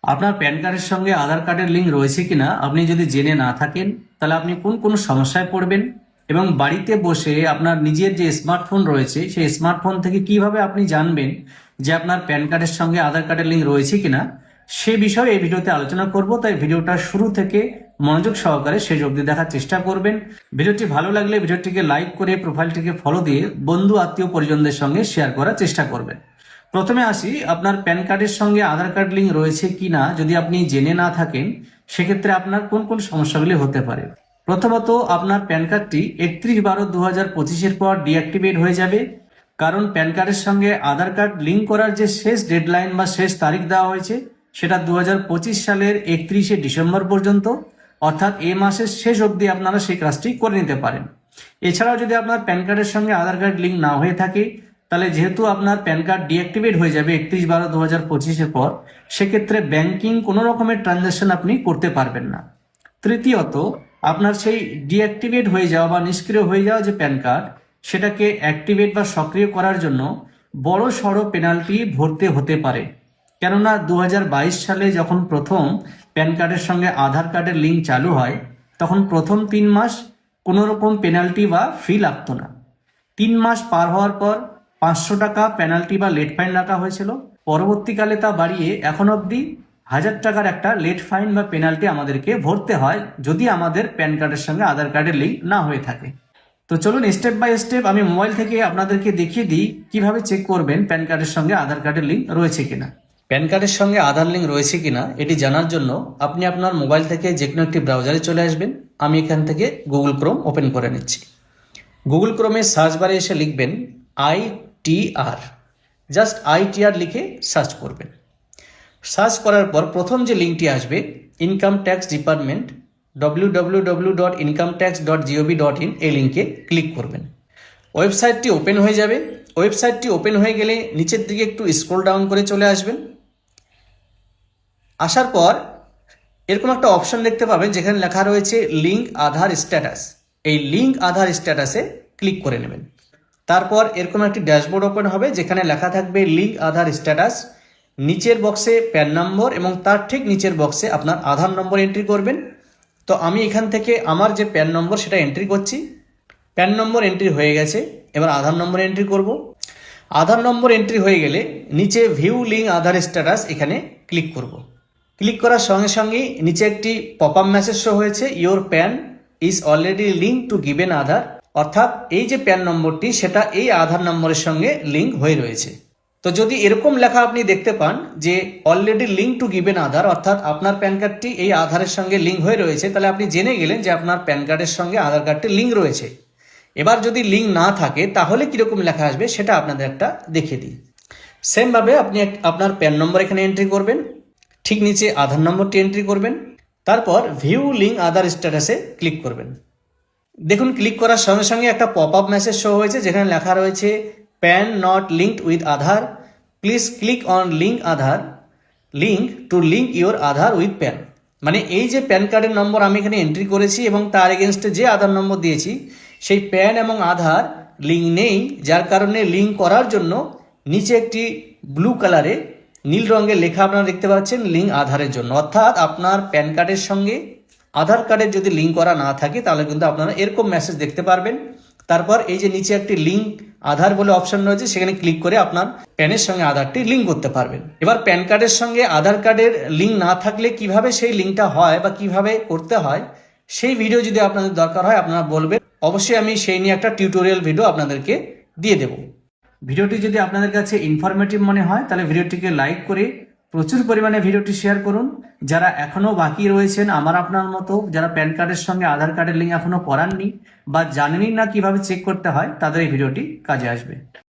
আপনার প্যান কার্ডের সঙ্গে আধার কার্ডের লিঙ্ক রয়েছে কিনা আপনি যদি জেনে না থাকেন, তাহলে আপনি কোন কোন সমস্যায় পড়বেন এবং বাড়িতে বসে আপনার নিজের যে স্মার্টফোন রয়েছে সেই স্মার্টফোন থেকে কিভাবে আপনি জানবেন যে আপনার প্যান কার্ডের সঙ্গে আধার কার্ডের লিঙ্ক রয়েছে কিনা, সে বিষয়ে এই ভিডিওতে আলোচনা করব। তাই ভিডিওটা শুরু থেকে মনোযোগ সহকারে শেষ অবধি দেখার চেষ্টা করবেন। ভিডিওটি ভালো লাগলে ভিডিওটিকে লাইক করে প্রোফাইলটিকে ফলো দিয়ে বন্ধু আত্মীয় পরিজনদের সঙ্গে শেয়ার করার চেষ্টা করবেন। প্রথমে আসি, আপনার প্যান কার্ডের সঙ্গে আধার কার্ড লিঙ্ক রয়েছে কিনা যদি আপনি জেনে না থাকেন, সেক্ষেত্রে আপনার কোন কোন সমস্যাগুলি হতে পারে। প্রথমত, আপনার প্যান কার্ডটি 31/12/2025-এর পর ডিঅ্যাক্টিভেট হয়ে যাবে, কারণ প্যান কার্ডের সঙ্গে আধার কার্ড লিঙ্ক করার যে শেষ ডেডলাইন বা শেষ তারিখ দেওয়া হয়েছে সেটা 2025 সালের 31শে ডিসেম্বর পর্যন্ত, অর্থাৎ এই মাসের শেষ অবধি আপনারা সেই কাজটি করে নিতে পারেন। এছাড়াও যদি আপনার প্যান কার্ডের সঙ্গে আধার কার্ড লিঙ্ক না হয়ে থাকে, তাহলে যেহেতু আপনার প্যান কার্ড ডিঅ্যাক্টিভেট হয়ে যাবে 31/12/2025-এর পর, সেক্ষেত্রে ব্যাংকিং কোনো রকমের ট্রানজাকশন আপনি করতে পারবেন না। তৃতীয়ত, আপনার সেই ডিঅ্যাক্টিভেট হয়ে যাওয়া বা নিষ্ক্রিয় হয়ে যাওয়া যে প্যান কার্ড, সেটাকে অ্যাক্টিভেট বা সক্রিয় করার জন্য বড় সড়ো পেনাল্টি ভরতে হতে পারে। কেননা 2022 সালে যখন প্রথম প্যান কার্ডের সঙ্গে আধার কার্ডের লিঙ্ক চালু হয়, তখন প্রথম 3 মাস কোনো রকম পেনাল্টি বা ফি লাগতো না। 3 মাস পার হওয়ার পর 500 টাকা পেনাল্টি বা লেট ফাইন রাখা হয়েছিল। পরবর্তীকালে তা বাড়িয়ে এখন অবধি 1000 টাকার একটা লেট ফাইন বা পেনাল্টি আমাদেরকে ভরতে হয় যদি আমাদের প্যান কার্ডের সঙ্গে আধার কার্ডের লিঙ্ক না হয়ে থাকে। তো চলুন স্টেপ বাই স্টেপ আমি মোবাইল থেকে আপনাদেরকে দেখিয়ে দিই কিভাবে চেক করবেন প্যান কার্ডের সঙ্গে আধার কার্ডের লিঙ্ক রয়েছে কিনা। প্যান কার্ডের সঙ্গে আধার লিঙ্ক রয়েছে কিনা এটি জানার জন্য আপনি আপনার মোবাইল থেকে যে কোনো একটি ব্রাউজারে চলে আসবেন। আমি এখান থেকে গুগল ক্রোম ওপেন করে নিচ্ছি। গুগল ক্রোমে সার্চ বারে এসে লিখবেন ITR, জাস্ট ITR লিখে সার্চ করবেন। সার্চ করার পর প্রথম যে লিঙ্কটি আসবে, ইনকাম ট্যাক্স ডিপার্টমেন্ট www.incometax.gov.in, এই লিঙ্কে ক্লিক করবেন। ওয়েবসাইটটি ওপেন হয়ে যাবে। ওয়েবসাইটটি ওপেন হয়ে গেলে নিচের দিকে একটু স্ক্রল ডাউন করে চলে আসবেন। আসার পর এরকম একটা অপশন দেখতে পাবেন যেখানে লেখা রয়েছে লিঙ্ক আধার স্ট্যাটাস। এই লিঙ্ক আধার স্ট্যাটাসে ক্লিক করে নেবেন। তারপর এরকম একটি ড্যাশবোর্ড ওপেন হবে যেখানে লেখা থাকবে লিঙ্ক আধার স্ট্যাটাস। নিচের বক্সে প্যান নম্বর এবং তার ঠিক নিচের বক্সে আপনার আধার নম্বর এন্ট্রি করবেন। তো আমি এখান থেকে আমার যে প্যান নম্বর সেটা এন্ট্রি করছি। প্যান নম্বর এন্ট্রি হয়ে গেছে, এবার আধার নম্বর এন্ট্রি করব। আধার নম্বর এন্ট্রি হয়ে গেলে নিচে ভিউ লিঙ্ক আধার স্ট্যাটাস, এখানে ক্লিক করব। ক্লিক করার সঙ্গে সঙ্গেই নিচে একটি পপ আপ মেসেজ শো হয়েছে, your PAN is already link to given Aadhaar, অর্থাৎ এই যে প্যান নম্বরটি সেটা এই আধার নম্বরের সঙ্গে লিঙ্ক হয়ে রয়েছে। তো যদি এরকম লেখা আপনি দেখতে পান যে already link to given Aadhaar, অর্থাৎ আপনার প্যান কার্ডটি এই আধারের সঙ্গে লিঙ্ক হয়ে রয়েছে, তাহলে আপনি জেনে গেলেন যে আপনার প্যান কার্ডের সঙ্গে আধার কার্ডটি লিঙ্ক রয়েছে। এবার যদি লিঙ্ক না থাকে তাহলে কিরকম লেখা আসবে সেটা আপনাদের একটা দেখিয়ে দিই। সেমভাবে আপনি আপনার প্যান নম্বর এখানে এন্ট্রি করবেন, ঠিক নিচে আধার নম্বরটি এন্ট্রি করবেন, তারপর ভিউ লিঙ্ক আধার স্ট্যাটাসে ক্লিক করবেন। দেখুন, ক্লিক করার সঙ্গে সঙ্গে একটা পপ আপ মেসেজ শো হয়েছে যেখানে লেখা রয়েছে pan not linked with Aadhaar, please click on link Aadhaar link to link your Aadhaar with pan. মানে এই যে প্যান কার্ডের নম্বর আমি এখানে এন্ট্রি করেছি এবং তার এগেনস্টে যে আধার নম্বর দিয়েছি সেই প্যান এবং আধার লিঙ্ক নেই, যার কারণে লিঙ্ক করার জন্য নিচে একটি ব্লু কালারে নীল রঙের লেখা আপনারা দেখতে পাচ্ছেন লিঙ্ক আধারের জন্য। অর্থাৎ আপনার প্যান কার্ডের সঙ্গে আধার কার্ডের যদি লিঙ্ক করা না থাকে তাহলে কিন্তু আপনারা এরকম মেসেজ দেখতে পারবেন। তারপর এই যে নিচে একটি লিঙ্ক আধার বলে অপশন রয়েছে, সেখানে ক্লিক করে আপনার প্যানের সঙ্গে আধারটি লিঙ্ক করতে পারবেন। এবার প্যান কার্ডের সঙ্গে আধার কার্ডের লিঙ্ক না থাকলে কিভাবে সেই লিঙ্কটা হয় বা কিভাবে করতে হয় সেই ভিডিও যদি আপনাদের দরকার হয় আপনারা বলবেন, অবশ্যই আমি সেই নিয়ে একটা টিউটোরিয়াল ভিডিও আপনাদেরকে দিয়ে দেব। ভিডিওটি যদি আপনাদের কাছে ইনফরমেটিভ মনে হয় তাহলে ভিডিওটিকে লাইক করে প্রচুর পরিমাণে ভিডিওটি শেয়ার করুন। যারা এখনো বাকি রয়েছেন আমার আপনার মতো, যারা প্যান কার্ডের সঙ্গে আধার কার্ডের লিঙ্ক এখনো করাননি বা জানেনই না কিভাবে চেক করতে হয়, তাদের এই ভিডিওটি কাজে আসবে।